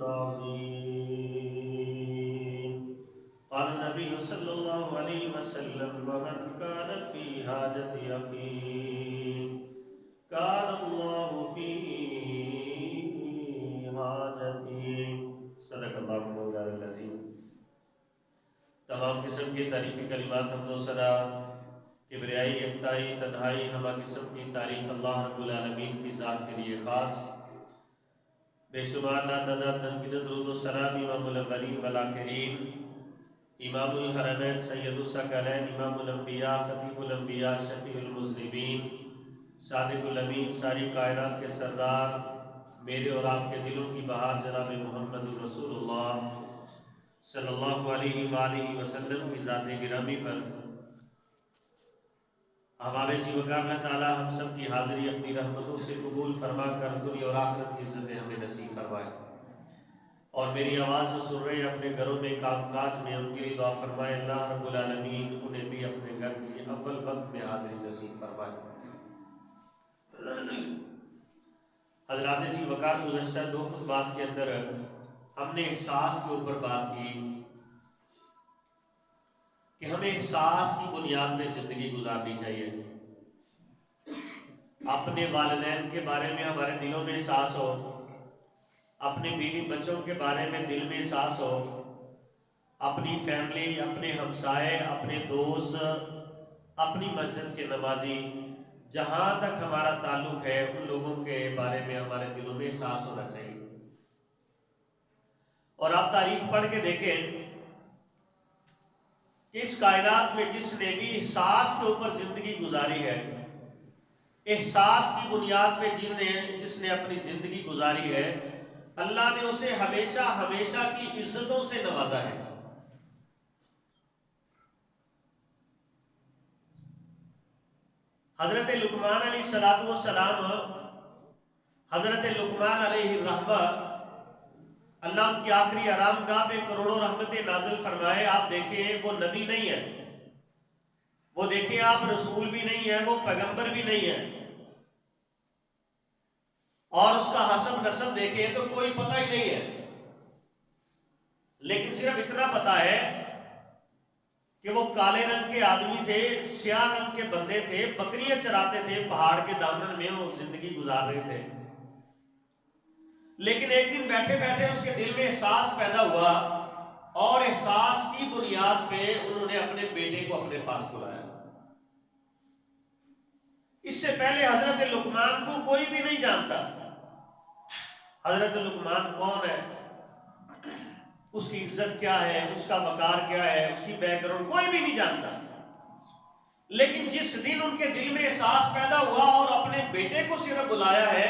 العظيم. قال النبي صلى الله عليه وسلم: ومن كان في حاجة أخيه كان الله في حاجته. صدق اللہ مولانا العظیم. تمام قسم کی تعریفی کلمات حمد و ثنا، کبریائی، یکتائی، تنہائی، ہمہ قسم کی تعریف اللہ رب العالمین کی ذات کے لیے خاص. بے شمار ناتعداد تنقید درود و سلام امام الاولین والآخرین، امام الحرمین سید الثقلین، امام الانبیاء، خطیب الانبیاء، شفیع المذنبین، صادق الامین، ساری کائنات کے سردار، میرے اور آپ کے دلوں کی بہار جناب محمد رسول اللہ صلی اللہ علیہ وآلہ وسلم کی ذات گرامی پر احباب سی وقار اللہ تعالی ہم سب کی حاضری اپنی رحمتوں سے قبول فرما کر دنیا اور آخرت کی عزتیں ہمیں نصیب فرمائے، اور میری آواز سن رہے اپنے گھروں میں کام کاج میں ان کے لیے دعا فرمائے اللہ رب العالمین انہیں بھی اپنے گھر کی اول وقت میں حاضری نصیب فرمائے. حضرات سی وقار گزشتہ دو خطبات کے اندر ہم نے احساس کے اوپر بات کی کہ ہمیں احساس کی بنیاد میں زندگی گزارنی چاہیے. اپنے والدین کے بارے میں ہمارے دلوں میں احساس ہو، اپنے بیوی بچوں کے بارے میں دل میں احساس ہو، اپنی فیملی، اپنے ہمسائے، اپنے دوست، اپنی مسجد کے نمازی، جہاں تک ہمارا تعلق ہے ان لوگوں کے بارے میں ہمارے دلوں میں احساس ہونا چاہیے. اور آپ تاریخ پڑھ کے دیکھیں کہ اس کائنات میں جس نے بھی احساس کے اوپر زندگی گزاری ہے، احساس کی بنیاد پہ جس نے اپنی زندگی گزاری ہے، اللہ نے اسے ہمیشہ ہمیشہ کی عزتوں سے نوازا ہے. حضرت لقمان علیہ السلام، حضرت لقمان علیہ الرحمہ، اللہ ان کی آخری آرام گاہ پہ کروڑوں رحمتیں نازل فرمائے. آپ دیکھیں وہ نبی نہیں ہے، وہ دیکھیں آپ رسول بھی نہیں ہے، وہ پیغمبر بھی نہیں ہے، اور اس کا حسب نسب دیکھیں تو کوئی پتہ ہی نہیں ہے. لیکن صرف اتنا پتہ ہے کہ وہ کالے رنگ کے آدمی تھے، سیاہ رنگ کے بندے تھے، بکریاں چراتے تھے، پہاڑ کے دامن میں وہ زندگی گزار رہے تھے. لیکن ایک دن بیٹھے بیٹھے اس کے دل میں احساس پیدا ہوا، اور احساس کی بنیاد پہ انہوں نے اپنے بیٹے کو اپنے پاس بلایا. اس سے پہلے حضرت لقمان کو کوئی بھی نہیں جانتا. حضرت لقمان کون ہے، اس کی عزت کیا ہے، اس کا وقار کیا ہے، اس کی بیک گراؤنڈ کوئی بھی نہیں جانتا. لیکن جس دن ان کے دل میں احساس پیدا ہوا اور اپنے بیٹے کو صرف بلایا ہے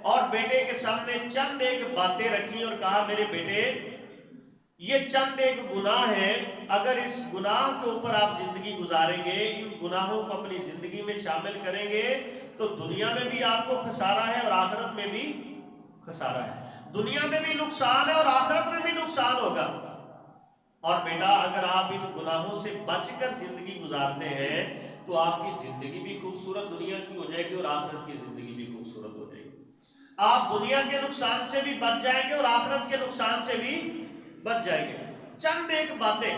اور بیٹے کے سامنے چند ایک باتیں رکھی اور کہا میرے بیٹے یہ چند ایک گناہ ہے، اگر اس گناہ کے اوپر آپ زندگی گزاریں گے، ان گناہوں کو اپنی زندگی میں شامل کریں گے تو دنیا میں بھی آپ کو خسارہ ہے اور آخرت میں بھی خسارہ ہے. دنیا میں بھی نقصان ہے اور آخرت میں بھی نقصان ہوگا. اور بیٹا اگر آپ ان گناہوں سے بچ کر زندگی گزارتے ہیں تو آپ کی زندگی بھی خوبصورت دنیا کی ہو جائے گی اور آخرت کی زندگی بھی خوبصورت ہو جائے گی. آپ دنیا کے نقصان سے بھی بچ جائیں گے اور آخرت کے نقصان سے بھی بچ جائیں گے. چند ایک باتیں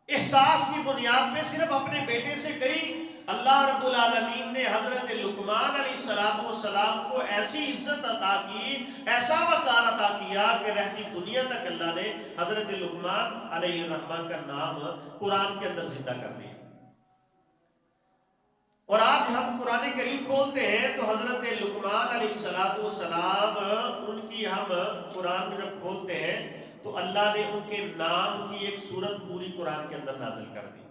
احساس کی بنیاد پہ صرف اپنے بیٹے سے کہی. اللہ رب العالمین نے حضرت لقمان علیہ السلام کو ایسی عزت عطا کی، ایسا وقار عطا کیا کہ رہتی دنیا تک اللہ نے حضرت لقمان علیہ الرحمن کا نام قرآن کے اندر زندہ کر دیا. اور آج ہم قرآن کریم کھولتے ہیں تو حضرت لقمان علیہ السلام ان کی ہم قرآن میں جب کھولتے ہیں تو اللہ نے ان کے نام کی ایک سورت پوری قرآن کے اندر نازل کر دی.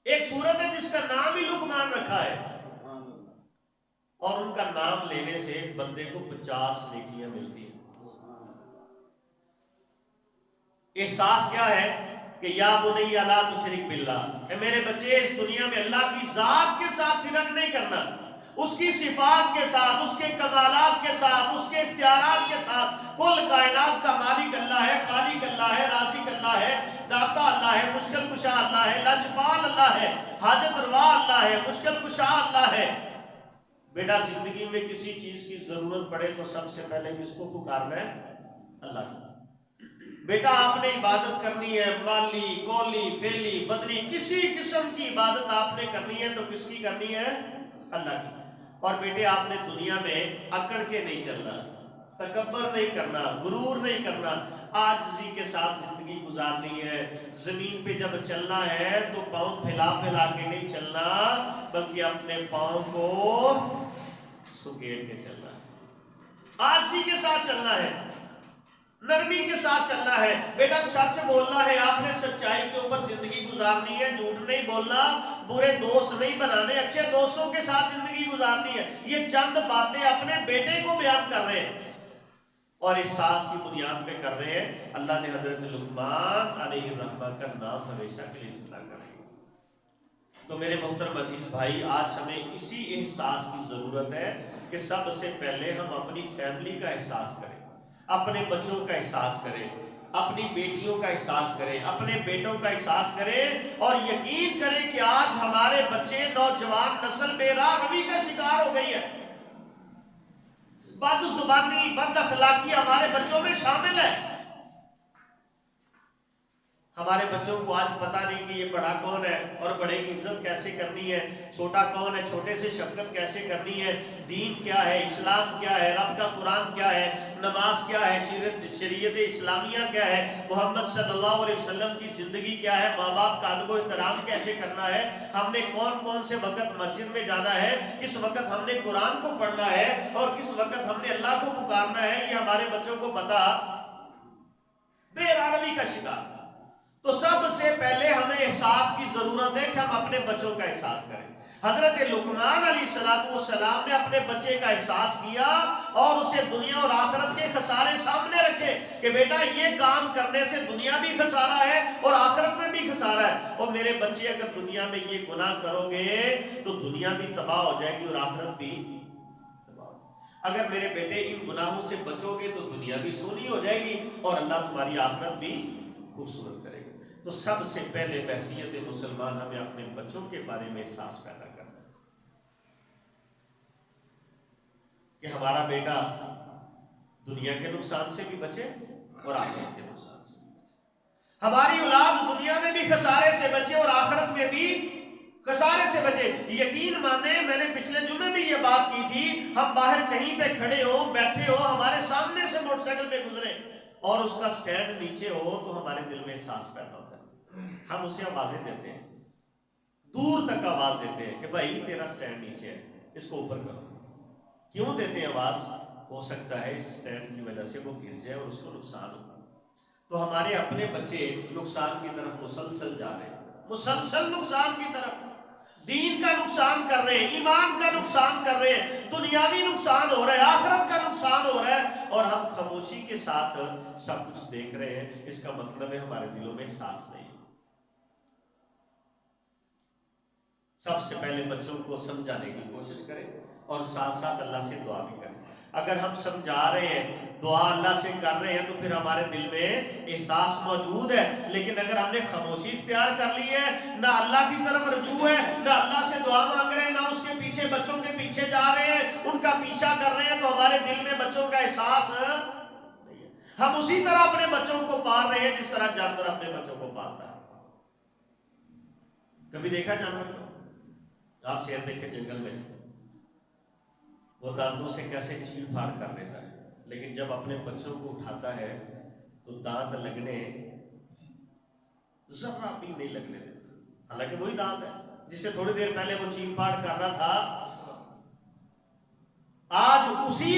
ایک سورت ہے جس کا نام ہی لقمان رکھا ہے، اور ان کا نام لینے سے ایک بندے کو 50 نیکیاں ملتی ہیں. احساس کیا ہے کہ یا بنی لا تشرک باللہ، اے میرے بچے اس دنیا میں اللہ کی ذات کے ساتھ شرک نہیں کرنا، اس کی صفات کے ساتھ، اس کے کمالات کے ساتھ، اس کے اختیارات کے ساتھ. کل کائنات کا مالک اللہ ہے، خالق اللہ ہے، رازق اللہ ہے، داتا اللہ ہے، مشکل کشا اللہ ہے، لجپال اللہ ہے، حاجت روا اللہ ہے، مشکل کشا اللہ ہے. بیٹا زندگی میں کسی چیز کی ضرورت پڑے تو سب سے پہلے کس کو پکارنا ہے؟ اللہ کی. بیٹا آپ نے عبادت کرنی ہے، مالی کولی فیلی بدری کسی قسم کی عبادت آپ نے کرنی ہے تو کس کی کرنی ہے؟ اللہ کی. اور بیٹے آپ نے دنیا میں اکڑ کے نہیں چلنا، تکبر نہیں کرنا، غرور نہیں کرنا، عاجزی کے ساتھ زندگی گزارنی ہے. زمین پہ جب چلنا ہے تو پاؤں پھیلا پھیلا کے نہیں چلنا، بلکہ اپنے پاؤں کو سکیڑ کے چلنا ہے، عاجزی کے ساتھ چلنا ہے، نرمی کے ساتھ چلنا ہے. بیٹا سچ بولنا ہے، آپ نے سچائی کے اوپر زندگی گزارنی ہے، جھوٹ نہیں بولنا، برے دوست نہیں بنانے، اچھے دوستوں کے ساتھ زندگی گزارنی ہے. یہ چند باتیں اپنے بیٹے کو بیان کر رہے ہیں اور احساس کی بنیاد پہ کر رہے ہیں. اللہ نے حضرت لقمان علیہ الرحمہ کا نام ہمیشہ کے لیے اصلاح کر رہے ہیں. تو میرے محترم عزیز بھائی، آج ہمیں اسی احساس کی ضرورت ہے کہ سب سے پہلے ہم اپنی فیملی کا احساس کریں، اپنے بچوں کا احساس کریں، اپنی بیٹیوں کا احساس کریں، اپنے بیٹوں کا احساس کریں، اور یقین کریں کہ آج ہمارے بچے، نوجوان نسل بے راہ روی کا شکار ہو گئی ہے. بد زبانی، بد اخلاقی ہمارے بچوں میں شامل ہے. ہمارے بچوں کو آج پتہ نہیں کہ یہ بڑا کون ہے اور بڑے کی عزت کیسے کرنی ہے، چھوٹا کون ہے، چھوٹے سے شفقت کیسے کرنی ہے، دین کیا ہے، اسلام کیا ہے، رب کا قرآن کیا ہے، نماز کیا ہے، شریعت اسلامیہ کیا ہے، محمد صلی اللہ علیہ وسلم کی زندگی کیا ہے، ماں باپ کا ادب و احترام کیسے کرنا ہے، ہم نے کون کون سے وقت مسجد میں جانا ہے، کس وقت ہم نے قرآن کو پڑھنا ہے اور کس وقت ہم نے اللہ کو پکارنا ہے، یہ ہمارے بچوں کو پتہ بے راروی کا شکار. تو سب سے پہلے ہمیں احساس کی ضرورت ہے کہ ہم اپنے بچوں کا احساس کریں. حضرت لقمان علیہ السلام نے اپنے بچے کا احساس کیا اور اسے دنیا اور آخرت کے خسارے سامنے رکھے کہ بیٹا یہ کام کرنے سے دنیا بھی خسارہ ہے اور آخرت میں بھی خسارہ ہے. اور میرے بچے اگر دنیا میں یہ گناہ کرو گے تو دنیا بھی تباہ ہو جائے گی اور آخرت بھی تباہ ہو جائے گی. اگر میرے بیٹے ان گناہوں سے بچو گے تو دنیا بھی سونی ہو جائے گی اور اللہ تمہاری آخرت بھی خوبصورت کرے گا. تو سب سے پہلے بحیثیت مسلمان ہمیں اپنے بچوں کے بارے میں احساس پیدا کرنا ہے کہ ہمارا بیٹا دنیا کے نقصان سے بھی بچے اور آخرت کے نقصان سے بھی بچے. ہماری اولاد دنیا میں بھی خسارے سے بچے اور آخرت میں بھی خسارے سے بچے. یقین مانے، میں نے پچھلے جمعے بھی یہ بات کی تھی، ہم باہر کہیں پہ کھڑے ہو، بیٹھے ہو، ہمارے سامنے سے موٹر سائیکل پہ گزرے اور اس کا سٹینڈ نیچے ہو تو ہمارے دل میں احساس پیدا ہوتا ہے. ہم اسے آوازیں دیتے ہیں، دور تک آواز دیتے ہیں کہ بھائی تیرا سٹینڈ نیچے ہے، اس کو اوپر کرو. کیوں دیتے ہیں آواز؟ ہو سکتا ہے اس سٹینڈ کی وجہ سے وہ گر جائے اور اس کو نقصان ہو. تو ہمارے اپنے بچے نقصان کی طرف مسلسل جا رہے ہیں، مسلسل نقصان کی طرف، دین کا نقصان کر رہے ہیں، ایمان کا نقصان کر رہے ہیں، دنیاوی نقصان ہو رہا ہے، آخرت کا نقصان ہو رہا ہے اور ہم خاموشی کے ساتھ سب کچھ دیکھ رہے ہیں. اس کا مطلب ہے ہمارے دلوں میں احساس نہیں. سب سے پہلے بچوں کو سمجھانے کی کوشش کریں اور ساتھ ساتھ اللہ سے دعا بھی کریں. اگر ہم سمجھا رہے ہیں، دعا اللہ سے کر رہے ہیں تو پھر ہمارے دل میں احساس موجود ہے. لیکن اگر ہم نے خاموشی اختیار کر لی ہے، نہ اللہ کی طرف رجوع ہے، نہ اللہ سے دعا مانگ رہے ہیں، نہ اس کے پیچھے بچوں کے پیچھے جا رہے ہیں، ان کا پیچھا کر رہے ہیں، تو ہمارے دل میں بچوں کا احساس نہیں ہے. ہم اسی طرح اپنے بچوں کو پال رہے ہیں جس طرح جانور اپنے بچوں کو پالتا ہے. کبھی دیکھا جانور کو؟ آپ شیر دیکھیں جنگل میں، وہ دانتوں سے کیسے چیڑ پھاڑ کر لیتا ہے، لیکن جب اپنے بچوں کو اٹھاتا ہے تو دانت لگنے ذرہ بھی نہیں لگنے دیتا. حالانکہ وہی دانت ہے جس سے تھوڑی دیر پہلے وہ چیڑ پھاڑ کر رہا تھا، آج اسی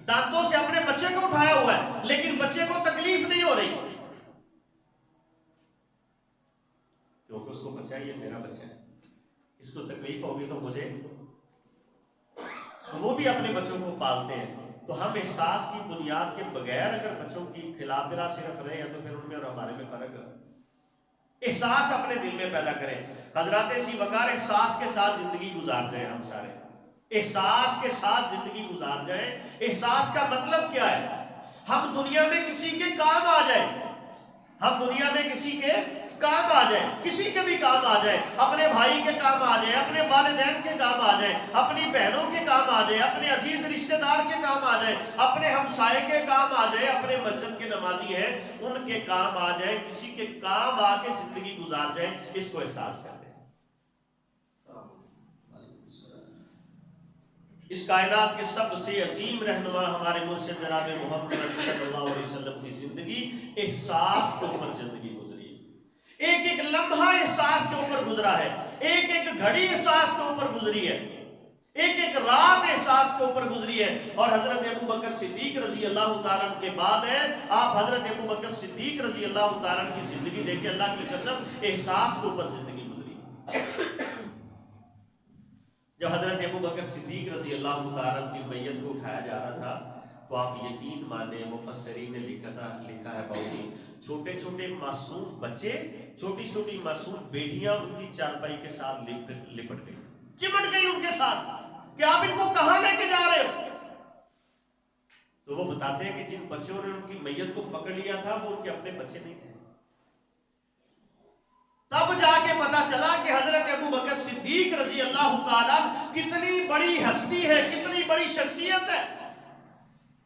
دانتوں سے اپنے بچے کو اٹھایا ہوا ہے، لیکن بچے کو تکلیف نہیں ہو رہی کیونکہ اس کو بچہ یہ میرا بچہ ہے، اس کو تکلیف ہوگی تو مجھے. وہ بھی اپنے بچوں کو پالتے ہیں. تو ہم احساس کی بنیاد کے بغیر اگر بچوں کی خلاف برا صرف رہے ہیں تو پھر ان میں اور ہمارے میں فرق ہے. احساس اپنے دل میں پیدا کریں. حضرات ذی وقار احساس کے ساتھ زندگی گزار جائیں. ہم سارے احساس کے ساتھ زندگی گزار جائیں. احساس کا مطلب کیا ہے؟ ہم دنیا میں کسی کے کام آ جائیں، ہم دنیا میں کسی کے کام آ جائے، کسی کے بھی کام آ جائے، اپنے بھائی کے کام آ جائے، اپنے والدین کے کام آ جائے، اپنی بہنوں کے کام آ جائے، اپنے عزیز رشتہ دار کے کام آ جائے، اپنے ہمسائے کے کام آ جائے، اپنے مسجد کے نمازی ہیں ان کے کام آ جائے، کسی کے کام آ کے زندگی گزار جائے، اس کو احساس کرتے ہیں۔ اس کائنات کے سب سے عظیم رہنما ہمارے مرشد جناب محمد صلی اللہ علیہ وسلم کی زندگی احساس کے اوپر زندگی گزری ہے، ایک ایک لمحہ احساس کے اوپر گزرا ہے، ایک ایک گھڑی احساس کے اوپر گزری ہے، ایک ایک رات احساس کے اوپر گزری ہے۔ اور حضرت ابو بکر صدیق رضی اللہ تعالیٰ عنہ کے بعد ہے، آپ حضرت ابو بکر صدیق رضی اللہ تعالیٰ عنہ کی زندگی دیکھیں، اللہ کی قسم احساس کے اوپر زندگی گزری۔ جب حضرت ابو بکر صدیق رضی اللہ تعالیٰ عنہ کی میت کو اٹھایا جا رہا تھا تو آپ یقین مانیں، مفسرین نے لکھا ہے باؤجی، چھوٹے چھوٹے معصوم بچے، چھوٹی چھوٹی معصوم بیٹیاں ان کی چارپائی کے ساتھ لپٹ گئی، چمٹ گئی ان کے ساتھ کہ آپ ان کو کہاں لے کے جا رہے ہو؟ تو وہ بتاتے ہیں کہ جن بچوں نے ان کی میت کو پکڑ لیا تھا وہ ان کے اپنے بچے نہیں تھے۔ تب جا کے پتا چلا کہ حضرت ابو بکر صدیق رضی اللہ تعالیٰ کتنی بڑی ہستی ہے، کتنی بڑی شخصیت ہے۔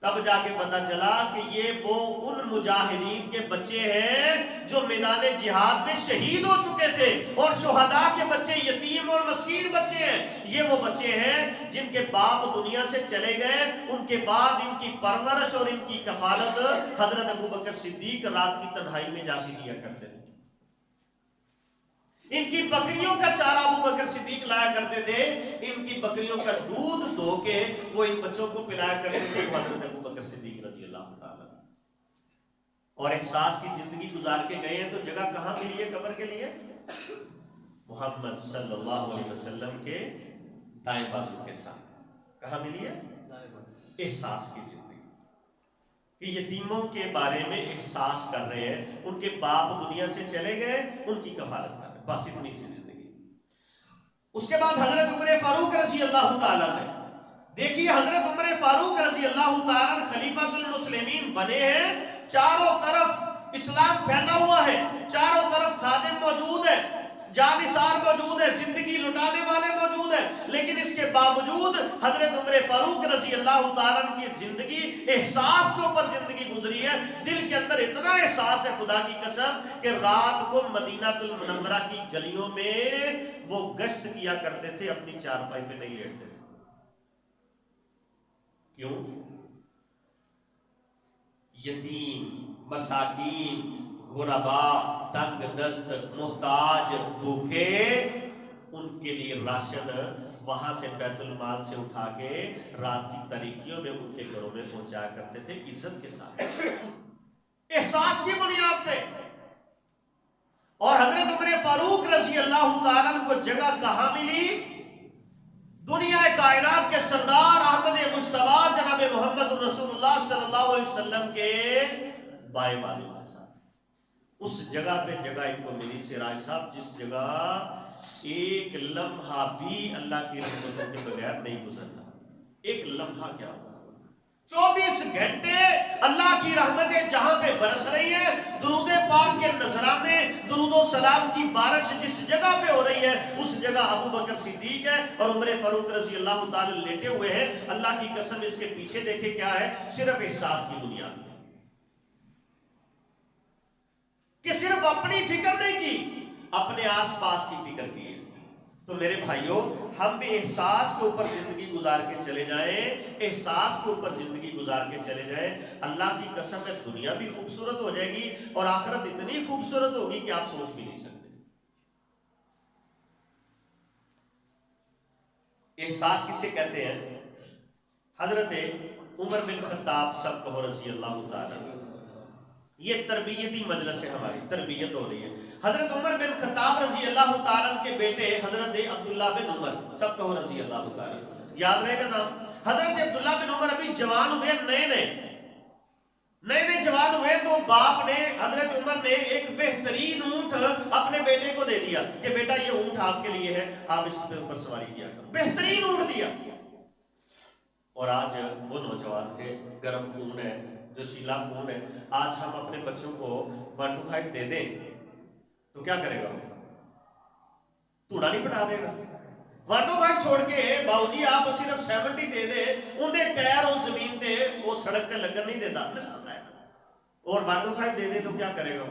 تب جا کے پتا چلا کہ یہ وہ ان مجاہدین کے بچے ہیں جو میدان جہاد میں شہید ہو چکے تھے، اور شہداء کے بچے یتیم اور مسکین بچے ہیں، یہ وہ بچے ہیں جن کے باپ دنیا سے چلے گئے، ان کے بعد ان کی پرورش اور ان کی کفالت حضرت ابو بکر صدیق رات کی تنہائی میں جا کے کیا کرتے تھے۔ ان کی بکریوں کا چارہ ابو بکر صدیق لایا کرتے تھے، ان کی بکریوں کا دودھ دھو کے وہ ان بچوں کو پلایا کرتے تھے حضرت ابو بکر صدیق رضی اللہ تعالیٰ۔ اور احساس کی زندگی گزار کے گئے ہیں تو جگہ کہاں ملی ہے قبر کے لیے؟ محمد صلی اللہ علیہ وسلم کے دائیں بازو کے ساتھ۔ کہاں ملی ہے؟ احساس کی زندگی، کہ یتیموں کے بارے میں احساس کر رہے ہیں، ان کے باپ دنیا سے چلے گئے، ان کی کفالت کر رہے ہیں، بس اتنی سی زندگی۔ اس کے بعد حضرت عمر فاروق رضی اللہ تعالیٰ نے، دیکھیے حضرت عمر فاروق رضی اللہ تعالیٰ خلیفۃ المسلمین بنے ہیں، چاروں طرف اسلام پھیلا ہوا ہے، چاروں طرف خادم موجود ہے، جانثار موجود ہے، زندگی لٹانے والے موجود ہیں، لیکن اس کے باوجود حضرت عمر فاروق رضی اللہ تعالیٰ کی زندگی احساس کے اوپر زندگی گزری ہے۔ دل کے اندر اتنا احساس ہے خدا کی قسم کہ رات کو مدینہ المنورہ کی گلیوں میں وہ گشت کیا کرتے تھے، اپنی چارپائی پہ نہیں لیٹتے تھے۔ کیوں؟ یتیم، مساکین، غرباء، تنگ دست، محتاج، بھوکے، ان کے لیے راشن وہاں سے بیت المال سے اٹھا کے رات کی تاریکیوں میں ان کے گھروں میں پہنچایا کرتے تھے، عزت کے ساتھ، احساس کی بنیاد پہ۔ اور حضرت عمر فاروق رضی اللہ تعالیٰ کو جگہ کہاں ملی؟ دنیا کائنات کے سردار احمد مجتبیٰ جناب محمد رسول اللہ صلی اللہ علیہ وسلم کے بائیں بازو کے ساتھ۔ اس جگہ پہ جگہ ان کو ملی سراج صاحب، جس جگہ ایک لمحہ بھی اللہ کی رحمتوں کے بغیر نہیں گزرتا۔ ایک لمحہ کیا ہوگا؟ 24 گھنٹے اللہ کی رحمتیں جہاں پہ برس رہی ہے، درود پاک کے نذرانے، درود و سلام کی بارش جس جگہ پہ ہو رہی ہے، اس جگہ ابو بکر صدیق ہے اور عمر فاروق رضی اللہ تعالی لیٹے ہوئے ہیں۔ اللہ کی قسم اس کے پیچھے دیکھیں کیا ہے؟ صرف احساس کی بنیاد پہ، کہ صرف اپنی فکر نہیں کی، اپنے آس پاس کی فکر کی ہے۔ تو میرے بھائیوں، ہم بھی احساس کے اوپر زندگی گزار کے چلے جائیں، احساس کے اوپر زندگی گزار کے چلے جائیں، اللہ کی قسم ہے دنیا بھی خوبصورت ہو جائے گی اور آخرت اتنی خوبصورت ہوگی کہ آپ سوچ بھی نہیں سکتے۔ احساس کسے کہتے ہیں؟ حضرت عمر بن خطاب سب کہو رضی اللہ تعالیٰ، یہ تربیتی مجلس ہے، ہماری تربیت ہو رہی ہے۔ حضرت عمر بن خطاب رضی اللہ تعالیٰ کے بیٹے حضرت عبداللہ بن عمر سب کہو رضی اللہ تعالیٰ، یاد رہے گا نام؟ حضرت عبداللہ بن عمر ابھی جوان ہوئے، نئے جوان ہوئے تو باپ نے، حضرت عمر نے ایک بہترین اونٹ اپنے بیٹے کو دے دیا کہ بیٹا یہ اونٹ آپ کے لیے ہے، آپ اس پہ اوپر سواری کیا کرو۔ بہترین اونٹ دیا۔ اور آج وہ نوجوان تھے، گرم خون ہے، جو شیلا خون ہے، آج ہم اپنے بچوں کو 1 to 5 دے دیں تو کیا کرے گا؟ توڑا نہیں بٹھا دے گا. 105 چھوڑ کے باؤ جی آپ صرف 70 دے دے, اندر ٹائر اس زمین تے وہ سڑک تے لگن نہیں دیتا نسان ہے. اور 105 دے دے تو کیا کرے گا؟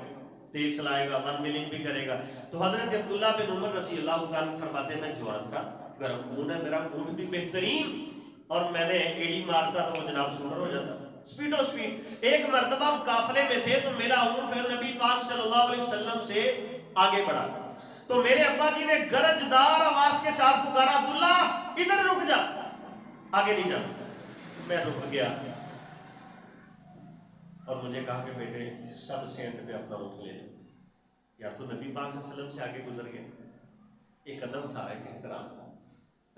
تیز چلائے گا, 1 ملین بھی کرے گا. تو حضرت عبداللہ بن عمر رضی اللہ تعالیٰ فرماتے میں جوان تھا, میرا خون ہے, میرا اونٹ بھی بہترین, اور میں نے ایڑی مارتا تو وہ جناب سمر ہو جاتا سپیڈ و سپیڈ. ایک مرتبہ ہم قافلے میں تھے تو میرا اونٹ نبی پاک صلی اللہ علیہ وسلم سے آگے بڑھا, تو میرے ابا جی نے گرجدار آواز کے ساتھ پکارا, عبداللہ ادھر رک جا, آگے نہیں جا. میں رک گیا اور مجھے کہا کہ بیٹے سب سینٹ پہ اپنا اونٹ لے جا. یا تو نبی پاک صلی اللہ علیہ وسلم سے آگے گزر گیا, ایک قدم تھا, ایک احترام تھا.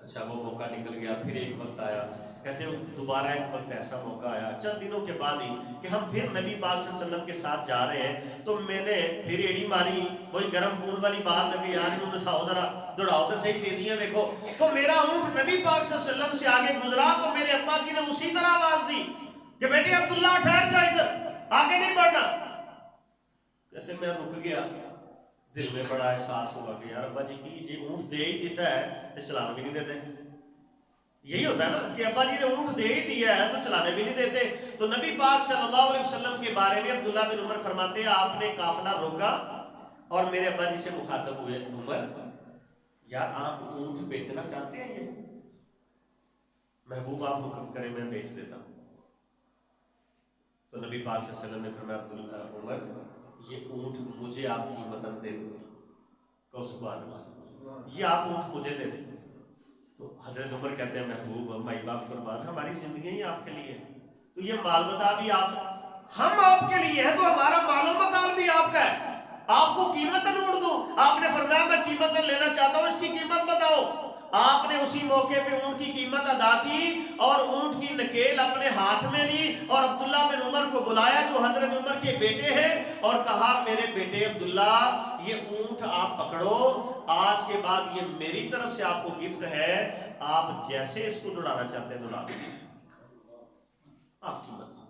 اچھا وہ موقع نکل گیا, پھر ایک وقت آیا, کہتے ہیں دوبارہ ایک وقت ایسا موقع آیا چند دنوں کے بعد ہی کہ ہم پھر نبی پاک صلی اللہ علیہ وسلم کے ساتھ جا رہے ہیں, تو میں نے پھر ایڑی ماری, وہی گرم خون والی بات لگی, یار انہوں نے ساؤ ذرا دوڑاؤ تو صحیح تیزیاں دیکھو. تو میرا اونٹ نبی پاک صلی اللہ علیہ وسلم سے آگے گزرا, تو میرے ابا جی نے اسی طرح آواز دی کہ بیٹے عبداللہ ٹھہر جا, ادھر آگے نہیں بڑھنا. کہتے میں رک گیا, دل میں بڑا احساس ہوا کہ یار ابا جی کی جی اونٹ دے ہی دیتا ہے تو چلانا بھی نہیں دیتے. یہی ہوتا ہے نا کہ ابا جی نے اونٹ دے ہی دیا ہے تو چلانے بھی نہیں دیتے. تو نبی پاک صلی اللہ علیہ وسلم کے بارے میں عبداللہ بن عمر فرماتے ہیں آپ نے قافلہ روکا اور میرے ابا جی سے مخاطب ہوئے, عمر یار آپ اونٹ بیچنا چاہتے ہیں؟ یہ محبوب آپ حکم کریں میں بیچ دیتا ہوں. تو نبی پاک صلی اللہ علیہ وسلم نے فرمایا عبداللہ عمر یہ اونٹ مجھے آپ قیمتاً دے دو. کہ سبحان اللہ, یہ آپ اونٹ مجھے دے دیں. تو حضرت عمر کہتے ہیں محبوب مائی باپ قربان, ہماری زندگی ہی آپ کے لیے, تو یہ مال متا بھی آپ, ہم آپ کے لیے ہیں تو ہمارا مال و متال بھی آپ کا ہے, آپ کو قیمتاً اونٹ دوں. آپ نے فرمایا میں قیمتاً لینا چاہتا ہوں, اس کی قیمت بتاؤ. آپ نے اسی موقع پہ اونٹ کی قیمت ادا کی اور اونٹ کی نکیل اپنے ہاتھ میں لی اور عبداللہ بن عمر کو بلایا جو حضرت عمر کے بیٹے ہیں, اور کہا میرے بیٹے عبداللہ یہ اونٹ آپ پکڑو, آج کے بعد یہ میری طرف سے آپ کو گفٹ ہے, آپ جیسے اس کو دوڑانا چاہتے ہیں دوڑا دیں, آپ کی مرضی.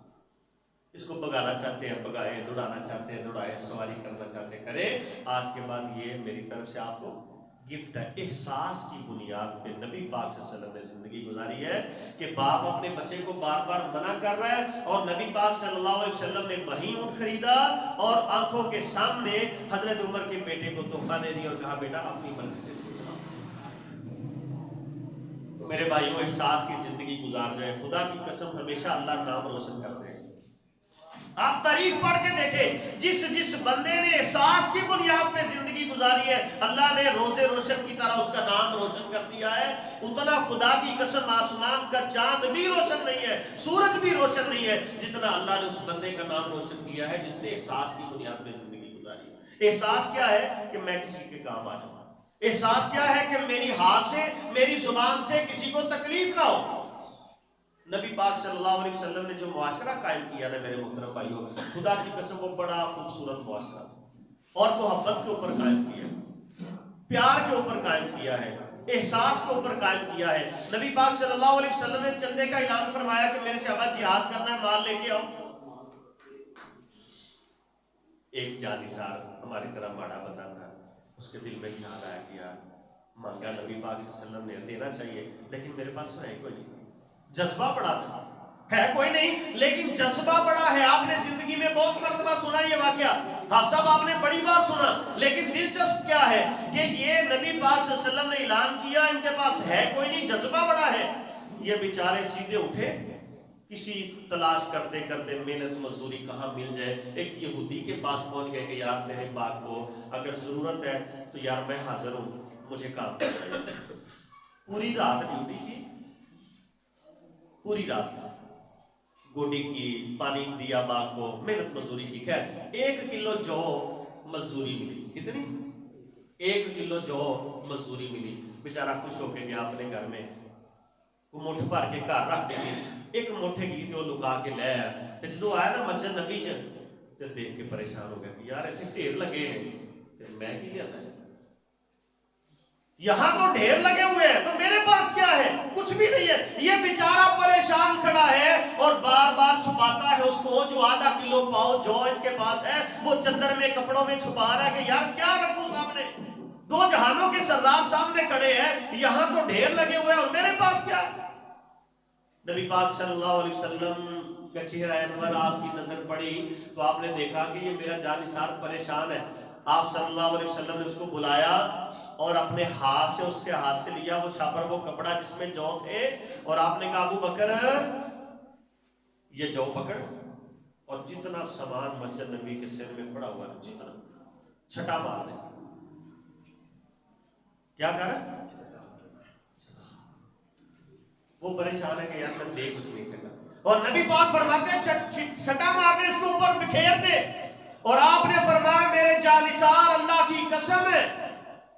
اس کو بگانا چاہتے ہیں بگائیں, دوڑانا چاہتے ہیں دوڑائیں, سواری کرنا چاہتے ہیں کریں, آج کے بعد یہ میری طرف سے آپ کو گفٹ ہے. احساس کی بنیاد پہ نبی پاک صلی اللہ علیہ وسلم نے زندگی گزاری ہے کہ باپ اپنے بچے کو بار بار منع کر رہا ہے, اور نبی پاک صلی اللہ علیہ وسلم نے وہیں اونٹ خریدا اور آنکھوں کے سامنے حضرت عمر کے بیٹے کو تحفہ دے دیا اور کہا بیٹا اپنی مرضی سے اس کو چلاؤ. تو میرے بھائیوں احساس کی زندگی گزار جائے, خدا کی قسم ہمیشہ اللہ نام روشن کرتے ہیں. آپ تاریخ پڑھ کے دیکھیں, جس بندے نے احساس کی بنیاد پہ زندگی گزاری ہے اللہ نے روزے روشن کی طرح اس کا نام روشن کر دیا ہے. اتنا خدا کی قسم آسمان کا چاند بھی روشن نہیں ہے, سورج بھی روشن نہیں ہے جتنا اللہ نے اس بندے کا نام روشن کیا ہے جس نے احساس کی بنیاد پہ زندگی گزاری ہے. احساس کیا ہے کہ میں کسی کے کام آ جاؤں, احساس کیا ہے کہ میری ہاتھ سے میری زبان سے کسی کو تکلیف نہ ہو. نبی پاک صلی اللہ علیہ وسلم نے جو معاشرہ قائم کیا نا میرے محترم بھائیوں, خدا کی قسم وہ بڑا خوبصورت معاشرہ تھا, اور محبت کے اوپر قائم کیا, پیار کے اوپر قائم کیا ہے, احساس کے اوپر قائم کیا ہے. نبی پاک صلی اللہ علیہ وسلم نے چندے کا اعلان فرمایا کہ میرے سے ابا جہاد کرنا ہے, مال لے کے آؤ. ایک جانثار ہماری طرح ماڑا بندہ تھا, اس کے دل میں خیال آیا کہ یار مانگا نبی پاک صلی اللہ علیہ وسلم نے دینا چاہیے, لیکن میرے پاس تو ہے کوئی نہیں. جذبہ بڑا تھا, ہے کوئی نہیں لیکن جذبہ بڑا ہے. آپ نے زندگی میں بہت مرتبہ سنا یہ واقعہ, آپ سب آپ نے بڑی بار سنا, لیکن دلچسپ کیا ہے کہ یہ نبی پاک صلی اللہ علیہ وسلم نے اعلان کیا ان کے پاس ہے کوئی نہیں, جذبہ بڑا ہے. یہ بیچارے سیدھے اٹھے, کسی تلاش کرتے کرتے محنت مزدوری کہاں مل جائے, ایک یہودی کے پاس پہنچ گئے کہ یار تیرے پاک کو اگر ضرورت ہے تو یار میں حاضر ہوں, مجھے کام کرنا ہے. پوری رات ڈیوٹی کی, پوری رات گوڈی کی, پانی دیا باغ کو, محنت مزدوری کی. خیر 1 کلو جو مزدوری ملی. کتنی؟ 1 کلو جو مزدوری ملی. بیچارہ خوش ہو کے گیا اپنے گھر میں, مٹھ بھر کے گھر رکھ کے ایک مٹھے کی تو لکا کے لے آیا. جدو آیا نا مسجد نبی تو دیکھ کے پریشان ہو گیا کہ یار اتنے ڈھیر لگے ہیں, میں کی لیا ہے, یہاں تو ڈھیر لگے ہوئے ہیں، تو میرے پاس کیا ہے؟ کچھ بھی نہیں ہے۔ یہ بیچارہ پریشان کھڑا ہے اور بار بار چھپاتا ہے اس کو جو آدھا کلو پاؤ جو اس کے پاس ہے وہ چادر میں کپڑوں میں چھپا رہا ہے کہ یار کیا رکھوں سامنے، دو جہانوں کے سردار سامنے کھڑے ہیں، یہاں تو ڈھیر لگے ہوئے ہیں اور میرے پاس کیا ہے؟ نبی پاک صلی اللہ علیہ وسلم کا چہرہ انور آپ کی نظر پڑی تو آپ نے دیکھا کہ یہ میرا جانثار پریشان ہے۔ آپ صلی اللہ علیہ وسلم نے اس کو بلایا اور اپنے ہاتھ سے اس کے ہاتھ سے لیا وہ شاپر وہ کپڑا جس میں جو تھے اور آپ نے کہا ابو بکر یہ جو پکڑ اور جتنا سامان مسجد نبی کے سر میں پڑا ہوا ہے جتنا چھٹا مار دے۔ کیا کر رہا ہے؟ وہ پریشان ہے کہ یار میں دیکھ کچھ نہیں سکا اور نبی پاک فرماتے ہیں چھٹا مار دے اس کے اوپر بکھیر دے، اور آپ نے فرمایا میرے جانثار اللہ کی قسم ہے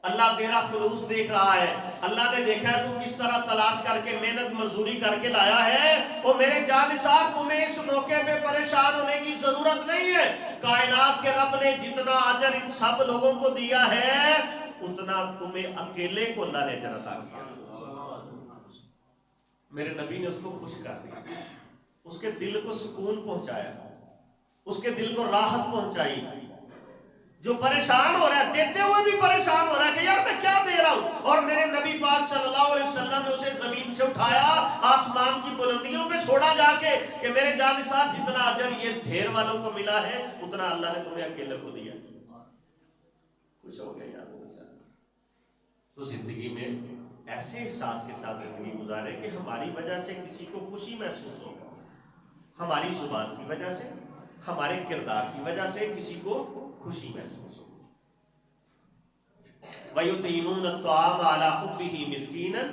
اللہ تیرا خلوص دیکھ رہا ہے، اللہ نے دیکھا ہے تو کس طرح تلاش کر کے محنت مزدوری کر کے لایا ہے، اور میرے جانثار تمہیں اس موقع پہ پریشان ہونے کی ضرورت نہیں ہے۔ کائنات کے رب نے جتنا اجر ان سب لوگوں کو دیا ہے اتنا تمہیں اکیلے کو اللہ نے اجر عطا کیا۔ میرے نبی نے اس کو خوش کر دیا، اس کے دل کو سکون پہنچایا، اس کے دل کو راحت پہنچائی۔ جو پریشان ہو رہا ہے دیتے ہوئے بھی پریشان ہو رہا ہے کہ یار میں کیا دے رہا ہوں، اور میرے نبی پاک صلی اللہ علیہ وسلم نے اسے زمین سے اٹھایا آسمان کی بلندیوں پہ چھوڑا جا کے کہ میرے جانثار جتنا اجر یہ ڈھیر والوں کو ملا ہے اتنا اللہ نے تمہیں اکیلے کو دیا۔ خوش ہو گیا یار۔ تو زندگی میں ایسے احساس کے ساتھ زندگی گزارے کہ ہماری وجہ سے کسی کو خوشی محسوس ہوگا، ہماری زبان کی وجہ سے ہمارے کردار کی وجہ سے کسی کو خوشی محسوس ہوگی۔ وَيُطْعِمُونَ الطَّعَامَ عَلَىٰ حُبِّهِ مِسْكِينًا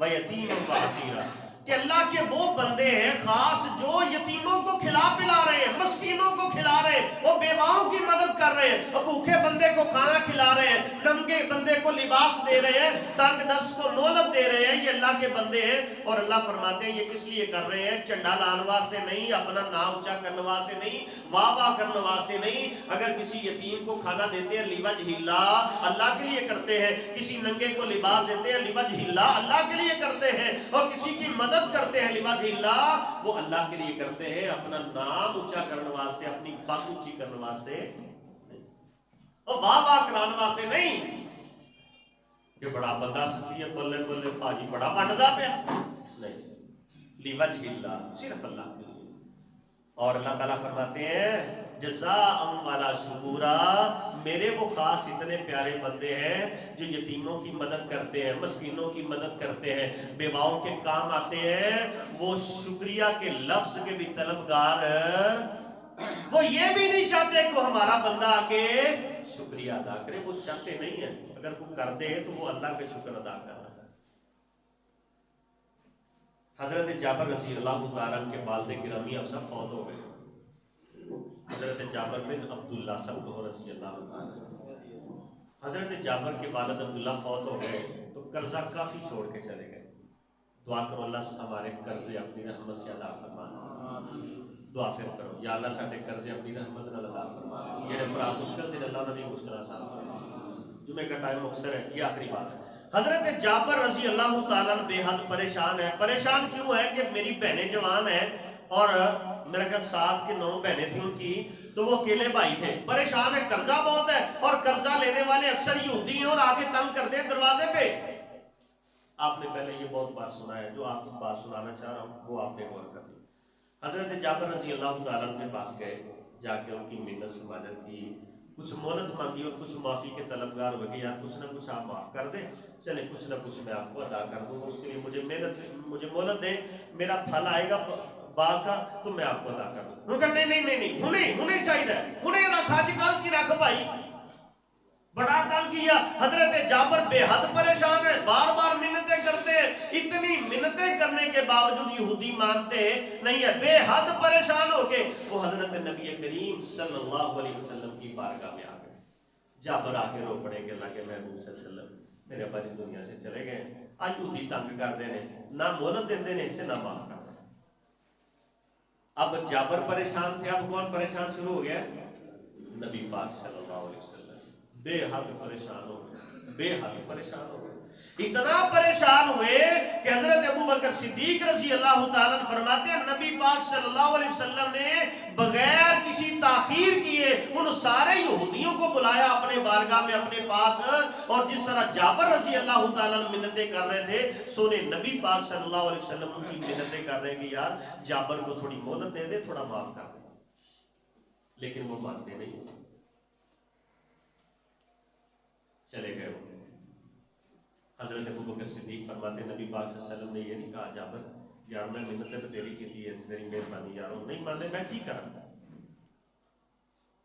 وَيَتِيمًا وَأَسِيرًا کہ اللہ کے وہ بندے ہیں خاص جو یتیموں کو کھلا پلا رہے ہیں، مسکینوں کو کھلا رہے ہیں، وہ بیواؤں کی مدد کر رہے ہیں، بھوکے بندے کو کھانا کھلا رہے ہیں، ننگے بندے کو لباس دے رہے ہیں، تنگ دست کو مہلت دے رہے ہیں، یہ اللہ کے بندے ہیں۔ اور اللہ فرماتے ہیں یہ کس لیے کر رہے ہیں؟ چنڈا لان واسطے نہیں، اپنا نام اونچا کرنے واسطے نہیں، واہ واہ کرنے واسطے نہیں۔ اگر کسی یتیم کو کھانا دیتے ہیں لوجہ اللہ، اللہ کے لیے کرتے ہیں، کسی ننگے کو لباس دیتے ہیں لوجہ اللہ، اللہ کے لیے کرتے ہیں، اور کسی کی مدد کرتے ہیں لوجہ اللہ، وہ اللہ کے لیے کرتے ہیں، اپنا نام اونچا کرنے واسطے، اپنی بات اونچی کرنے واسطے اور واہ واہ کرانے واسطے نہیں کہ بڑا بندہ سکتی ہے بولے بولے پاجی بڑا بنڈا پہ نہیں، لوجہ اللہ، صرف اللہ کے لیے۔ اور اللہ تعالیٰ فرماتے ہیں جزاء والا شکورا، میرے وہ خاص اتنے پیارے بندے ہیں جو یتیموں کی مدد کرتے ہیں، مسکینوں کی مدد کرتے ہیں، بیواؤں کے کام آتے ہیں، وہ شکریہ کے لفظ کے بھی طلبگار ہیں۔ وہ یہ بھی نہیں چاہتے کہ ہمارا بندہ آ کے شکریہ ادا کرے، وہ چاہتے نہیں ہیں، اگر وہ کرتے ہیں تو وہ اللہ کے شکر ادا کر رہا ہے۔ حضرت جابر رضی اللہ تعالیٰ کے والد گرامی اب سب فوت ہو گئے۔ حضرت جابر بن عبداللہ سب کو رضی اللہ تعالیٰ، حضرت جابر کے والد عبداللہ فوت ہو گئے تو قرضہ کافی چھوڑ کے چلے گئے۔ دعا کرو اللہ ہمارے قرضے اپنی رحمت سے ادا فرما، دعا پھر کرو یا اللہ ساڈے قرضے اپنی رحمت نال ادا فرما، جڑے برا مشکل جڑے اللہ نبی مشکل آسان فرما۔ جمعے کا ٹائم مختصر ہے، یہ آخری بات ہے۔ حضرت جابر رضی اللہ تعالیٰ بے حد پریشان ہے۔ پریشان کیوں ہے کہ میری بہنیں جوان ہیں اور میرا خیال 7 کے 9 بہنیں تھیں ان کی، تو وہ اکیلے بھائی تھے، پریشان ہے، قرضہ بہت ہے، اور قرضہ لینے والے اکثر یہودی ہیں اور آگے تنگ کرتے ہیں دروازے پہ۔ آپ نے پہلے یہ بہت بار سنا ہے، جو آپ کو بات سنانا چاہ رہا ہوں وہ آپ نے غور کر لی۔ حضرت جابر رضی اللہ تعالیٰ کے پاس گئے، جا کے ان کی منت سماجت کی، کچھ مہلت مانگی اور کچھ معافی کے طلبگار ہو گئے، یا کچھ نہ کچھ آپ معاف کر دیں، چلے کچھ نہ کچھ میں آپ کو ادا کر دوں، اس کے لیے مجھے مہلت دیں، میرا پھل آئے گا باغ کا تو میں آپ کو ادا کر دوں۔ انہوں نے کہا نہیں ہنے چاہیے، ہنے رکھ، آج کل سی رکھ بھائی، بڑا تنگ کیا۔ حضرت جابر بے حد پریشان ہے، بار بار منتیں کرتے ہیں، اتنی منتیں کرنے کے باوجود یہودی مانتے نہیں ہے، بے حد پریشان ہو کے وہ حضرت نبی کریم صلی اللہ علیہ وسلم کی بارگاہ میں آ گئے۔ جابر آ کے رو پڑے کہ اللہ کے محبوب صلی اللہ علیہ وسلم میرے ابا جی دنیا سے چلے گئے، آج یہودی تنگ کرتے ہیں، نہ مہلت دیتے ہیں نہ معاف کرتے۔ اب جابر پریشان تھے، اب کون پریشان شروع ہو گیا؟ نبی پاک صلی اللہ علیہ وسلم بے حد پریشان ہو گئے، بے حد پریشان ہو گئے۔ اتنا پریشان ہوئے کہ حضرت ابو بکر صدیق رضی اللہ تعالیٰ عنہ فرماتے ہیں نبی پاک صلی اللہ علیہ وسلم نے بغیر کسی تاخیر کیے ان سارے یہودیوں کو بلایا اپنے بارگاہ میں اپنے پاس، اور جس طرح جابر رضی اللہ تعالیٰ عنہ منتیں کر رہے تھے، سونے نبی پاک صلی اللہ علیہ وسلم ان کی منتیں کر رہے ہیں کہ یار جابر کو تھوڑی مہلت دے دے، تھوڑا معاف کر دے، لیکن وہ مانتے نہیں، چلے گئے وہ۔ حضرت ابو بکر صدیق فرماتے نبی پاک صلی اللہ علیہ وسلم نے یہ نہیں کہا جابر یار میں منتیں تو تیری کی تھی، تیری مہربانی یار نہیں مانے میں کی کرا۔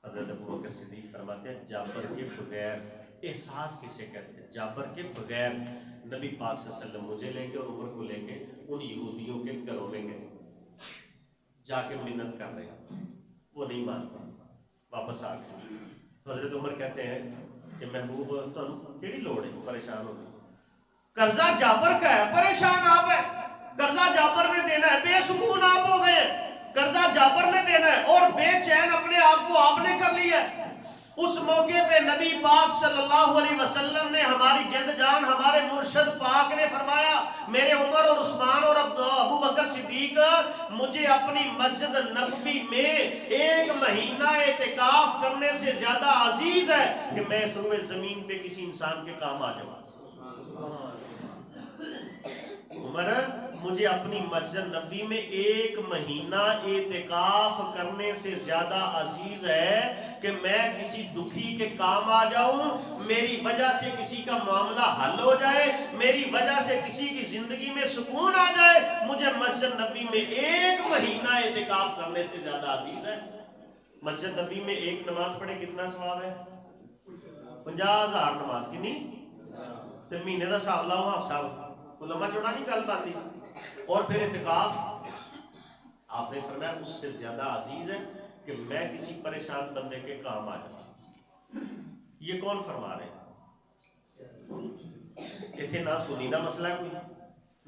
حضرت ابو بکر صدیق فرماتے ہیں جابر کے بغیر، احساس کسے کہتے ہیں، جابر کے بغیر نبی پاک صلی اللہ علیہ وسلم مجھے لے کے اور عمر کو لے کے ان یہودیوں کے گھروں میں گئے، جا کے منت کر رہے، وہ نہیں مانتے، واپس آ گئے۔ حضرت عمر کہتے ہیں کہ محبوب تم کیڑی لوڑ ہے پریشان ہو گئی، قرضہ جابر کا ہے، پریشان آپ ہے، قرضہ جابر نے دینا ہے، بے سکون آپ ہو گئے، قرضہ جابر نے دینا ہے اور بے چین اپنے آپ کو آپ نے کر لیا ہے۔ اس موقع پہ نبی پاک صلی اللہ علیہ وسلم نے ہماری جد جان ہمارے مرشد پاک نے فرمایا میرے عمر اور عثمان اور ابو بکر صدیق مجھے اپنی مسجد نبوی میں 1 مہینہ اعتکاف کرنے سے زیادہ عزیز ہے کہ میں اس روئے زمین پہ کسی انسان کے کام آ جاؤں۔ عمر مجھے اپنی مسجد نبوی میں 1 مہینہ اعتکاف کرنے سے زیادہ عزیز ہے کہ میں کسی دکھی کے کام آ جاؤں، میری وجہ سے کسی کا معاملہ حل ہو جائے، میری وجہ سے کسی کی زندگی میں سکون آ جائے، مجھے مسجد نبوی میں 1 مہینہ اعتکاف کرنے سے زیادہ عزیز ہے۔ مسجد نبوی میں 1 نماز پڑھے کتنا ثواب ہے؟ 50,000 نماز کی نہیں تو مہینے کا حساب لاؤ آپ صاحب، تو لمبا چوڑا نہیں گل پاتی۔ اور پھر اعتکاف آپ نے فرمایا اس سے زیادہ عزیز ہے کہ میں کسی پریشان بندے کے کام آ جاؤں۔ یہ کون فرما رہے ہیں؟ اتنے نہ سنی دا مسئلہ ہے کوئی،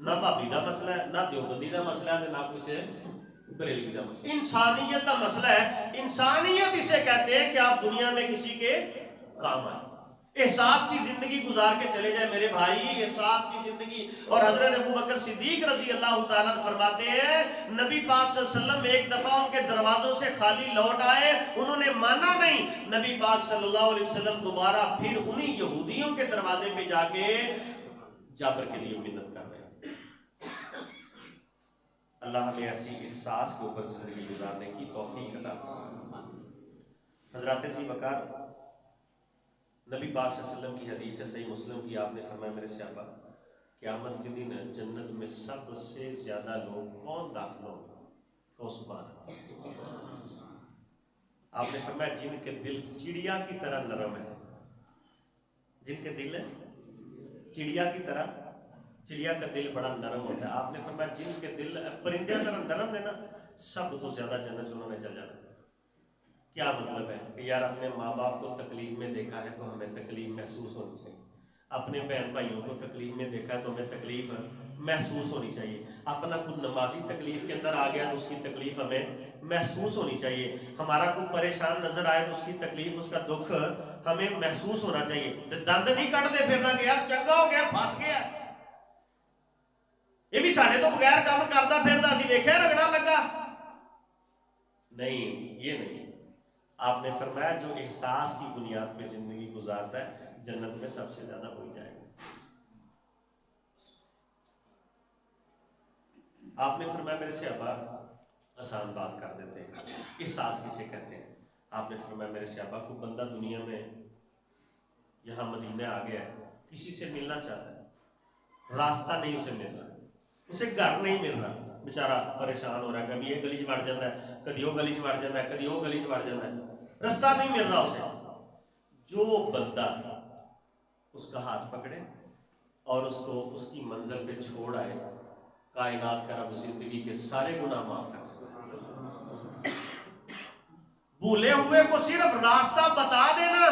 نہ بھابی دا مسئلہ ہے، نہ دیوبندی دا مسئلہ ہے، نہ کچھ بریلوی دا مسئلہ، انسانیت دا مسئلہ ہے۔ انسانیت اسے کہتے ہیں کہ آپ دنیا میں کسی کے کام آئے، احساس کی زندگی گزار کے چلے جائے میرے بھائی، احساس کی زندگی۔ اور حضرت ابو بکر صدیق رضی اللہ تعالیٰ عنہ فرماتے ہیں نبی پاک صلی اللہ علیہ وسلم ایک دفعہ ان کے دروازوں سے خالی لوٹ آئے، انہوں نے مانا نہیں، نبی پاک صلی اللہ علیہ وسلم دوبارہ پھر انہی یہودیوں کے دروازے پہ جا کے جابر کے لیے منت کر رہے ہیں۔ اللہ ہمیں ایسی احساس کے اوپر زندگی گزارنے کی توفیق عطا فرمائے۔ حضرات ذی وقار نبی پاک صلی اللہ علیہ وسلم کی حدیث ہے صحیح مسلم کی، آپ نے فرمایا میرے صحابہ قیامت کے دن جنت میں سب سے زیادہ لوگ کون داخل ہوں گے؟ تو سبحان اللہ۔ آپ نے فرمایا جن کے دل چڑیا کی طرح نرم ہے، جن کے دل چڑیا کی طرح، چڑیا کا دل بڑا نرم ہوتا ہے، آپ نے فرمایا جن کے دل پرندے طرح نرم ہے نا، سب تو زیادہ جنت انہوں نے چل جانا۔ کیا مطلب ہے کہ یار اپنے ماں باپ کو تکلیف میں دیکھا ہے تو ہمیں تکلیف محسوس ہونی چاہیے، اپنے بہن بھائیوں کو تکلیف میں دیکھا ہے تو ہمیں تکلیف محسوس ہونی چاہیے، اپنا کوئی نمازی تکلیف کے اندر آ گیا تو اس کی تکلیف ہمیں محسوس ہونی چاہیے، ہمارا کوئی پریشان نظر آئے تو اس کی تکلیف، اس کا دکھ ہمیں محسوس ہونا چاہیے۔ دند نہیں کٹ دے پھرنا کہ یار چنگا ہو گیا پھنس گیا، یہ بھی سانے تو بغیر کام کرتا پھرتا اسی ویکھیا رگڑا لگا، نہیں یہ نہیں۔ آپ نے فرمایا جو احساس کی بنیاد پہ زندگی گزارتا ہے جنت میں سب سے زیادہ ہو جائے گا۔ آپ نے فرمایا میرے صحابہ آسان بات کر دیتے ہیں، احساس کسے کہتے ہیں؟ آپ نے فرمایا میرے صحابہ کو بندہ دنیا میں یہاں مدینہ آ گیا ہے، کسی سے ملنا چاہتا ہے، راستہ نہیں اسے مل رہا، اسے گھر نہیں مل رہا، بیچارہ پریشان ہو رہا ہے، کبھی یہ گلی بڑھ جاتا ہے، کبھی وہ گلی بڑھ جاتا ہے، کبھی وہ گلی بڑھ جاتا ہے، رستہ نہیں مل رہا اسے۔ جو بندہ اس کا ہاتھ پکڑے اور اس کو اس کی منزل پہ چھوڑ آئے، کائنات کا رب زندگی کے سارے گناہ معاف کر سکتا ہے۔ بھولے ہوئے کو صرف راستہ بتا دینا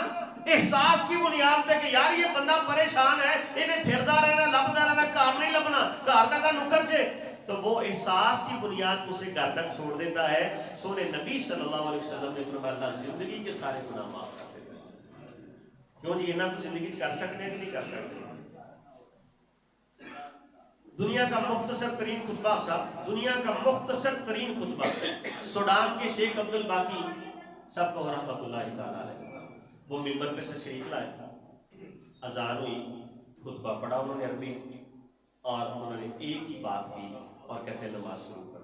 احساس کی بنیاد پہ کہ یار یہ بندہ پریشان ہے، انہیں پھردا رہنا لبدا رہنا، کار نہیں لبنا، کار تک نکر سے، تو وہ احساس کی بنیاد پہ اسے گھر تک چھوڑ دیتا ہے۔ سونے نبی صلی اللہ علیہ وسلم نے فرمایا اللہ زندگی کے سارے گناہ معاف کر دیتا ہے۔ کیوں جی انہاں کو زندگی کر سکتے ہیں کہ نہیں کر سکتے؟ دنیا کا مختصر ترین خطبہ صاحب، دنیا کا مختصر ترین خطبہ سوڈان کے شیخ عبد الباقی صاحب کو رحمۃ اللہ تعالیٰ علیہ، وہ ممبر پہ تشریف لائے، اذان ہوئی، خطبہ پڑھا انہوں نے عربی، اور انہوں نے ایک ہی بات کی اور کہتے ہیں نماز شروع کر۔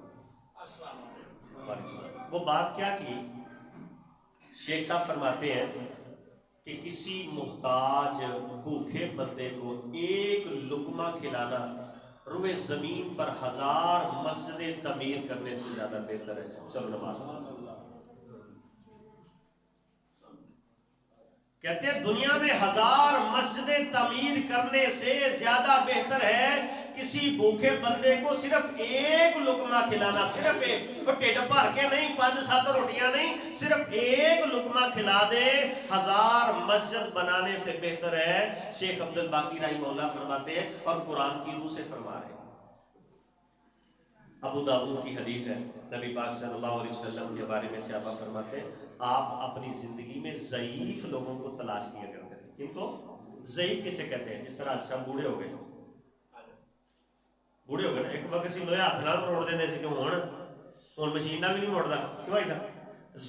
وہ بات کیا کی؟ شیخ صاحب فرماتے ہیں کہ کسی محتاج بھوکے بندے کو ایک لقمہ کھلانا روئے زمین پر 1000 مسجدیں تعمیر کرنے سے زیادہ بہتر ہے۔ چلو نماز کہتے ہیں دنیا میں 1000 مسجدیں تعمیر کرنے سے زیادہ بہتر ہے کسی بھوکے بندے کو صرف ایک لقمہ کھلانا، صرف ایک، وہ ٹھڈ بھر کے نہیں، 5-7 روٹیاں نہیں، صرف ایک لقمہ کھلا دے 1000 مسجد بنانے سے بہتر ہے۔ شیخ عبد الباقی رحمہ اللہ فرماتے ہیں اور قرآن کی روح سے فرما رہے ہیں۔ ابو داؤد کی حدیث ہے، نبی پاک صلی اللہ علیہ وسلم کے بارے میں صحابہ فرماتے ہیں آپ اپنی زندگی میں ضعیف لوگوں کو تلاش کیا کرتے تھے۔ کن کو؟ ضعیف کسے کہتے ہیں؟ جس طرح اچھا بوڑھے ہو گئے، بوڑھے ہو گئے نا، ایک وقت سی لویا ہاتھ نہ مروڑ دیندے سے، کیوں ہون مشین نہ بھی نہیں موڑتا، کیوں ایسا؟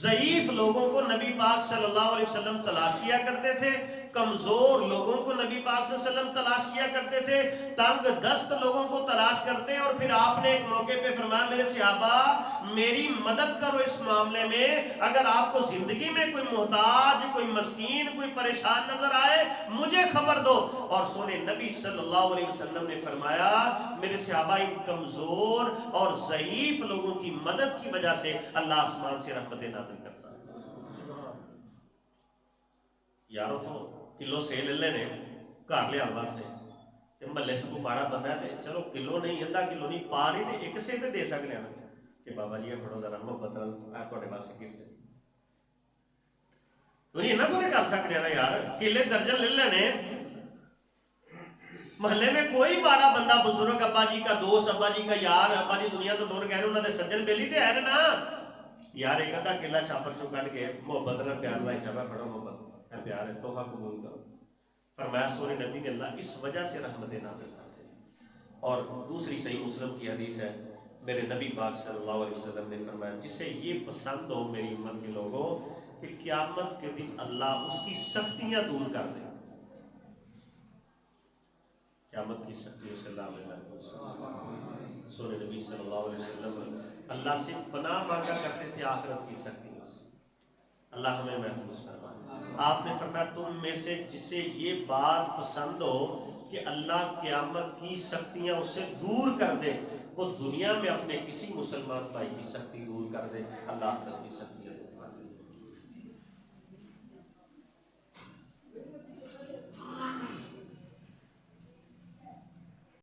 ضعیف لوگوں کو نبی پاک صلی اللہ علیہ وسلم تلاش کیا کرتے تھے، کمزور لوگوں کو نبی پاک صلی اللہ علیہ وسلم تلاش کیا کرتے تھے، تنگ دست لوگوں کو تلاش کرتے، اور پھر آپ نے ایک موقع پہ فرمایا میرے صحابہ میری مدد کرو اس معاملے میں، اگر آپ کو زندگی میں کوئی محتاج، کوئی مسکین، کوئی پریشان نظر آئے مجھے خبر دو۔ اور سونے نبی صلی اللہ علیہ وسلم نے فرمایا میرے صحابہ ان کمزور اور ضعیف لوگوں کی مدد کی وجہ سے اللہ آسمان سے رحمتیں نازل کرتا ہے۔ یارو تو کلو سے لے لینے گھر لیا واسطے کہ محلے سے کوئی ماڑا بندہ ہے چلو کلو نہیں، ادھا کلو نہیں، پا نہیں تے ایک سے تے دے سکتے ہیں کہ بابا جی پڑھو ذرا محبت نال تواڈے واسطے گفٹ ہے، انہاں کو کر سکتے ہیں نا یار، کلے درجن لے لینے۔ محلے میں کوئی ماڑا بندہ، بزرگ، ابا جی کا دوست، ابا جی کا یار، ابا جی دنیا تو دور گئے انہاں دے سجن بیلی تے ہے نا یار، ایک ادھا کلا شاپر چوں کڈ کے محبت نال پیار نال شابہ پڑھو، محبت پیار ہے، تحفہ قبول کرو۔ فرمایا سورہ نبی نے اللہ اس وجہ سے رحمتیں نازل کرتے ہیں۔ اور دوسری صحیح مسلم کی حدیث ہے، میرے نبی پاک صلی اللہ علیہ وسلم نے فرمایا جسے یہ پسند ہو میری امت کے لوگوں کہ قیامت کے دن اللہ اس کی سختیاں دور کر دے، قیامت کی سختیوں سے اللہ علیہ وسلم، سورہ نبی صلی اللہ علیہ وسلم اللہ سے پناہ مانگا کرتے تھے آخرت کی سختیوں سے، اللہ ہمیں محفوظ فرمائے۔ آپ نے فرمایا تم میں سے جسے یہ بات پسند ہو کہ اللہ قیامت کی سختیاں اسے دور کر دے، وہ دنیا میں اپنے کسی مسلمان بھائی کی سختی دور کر دے، اللہ آخرت کی سختیاں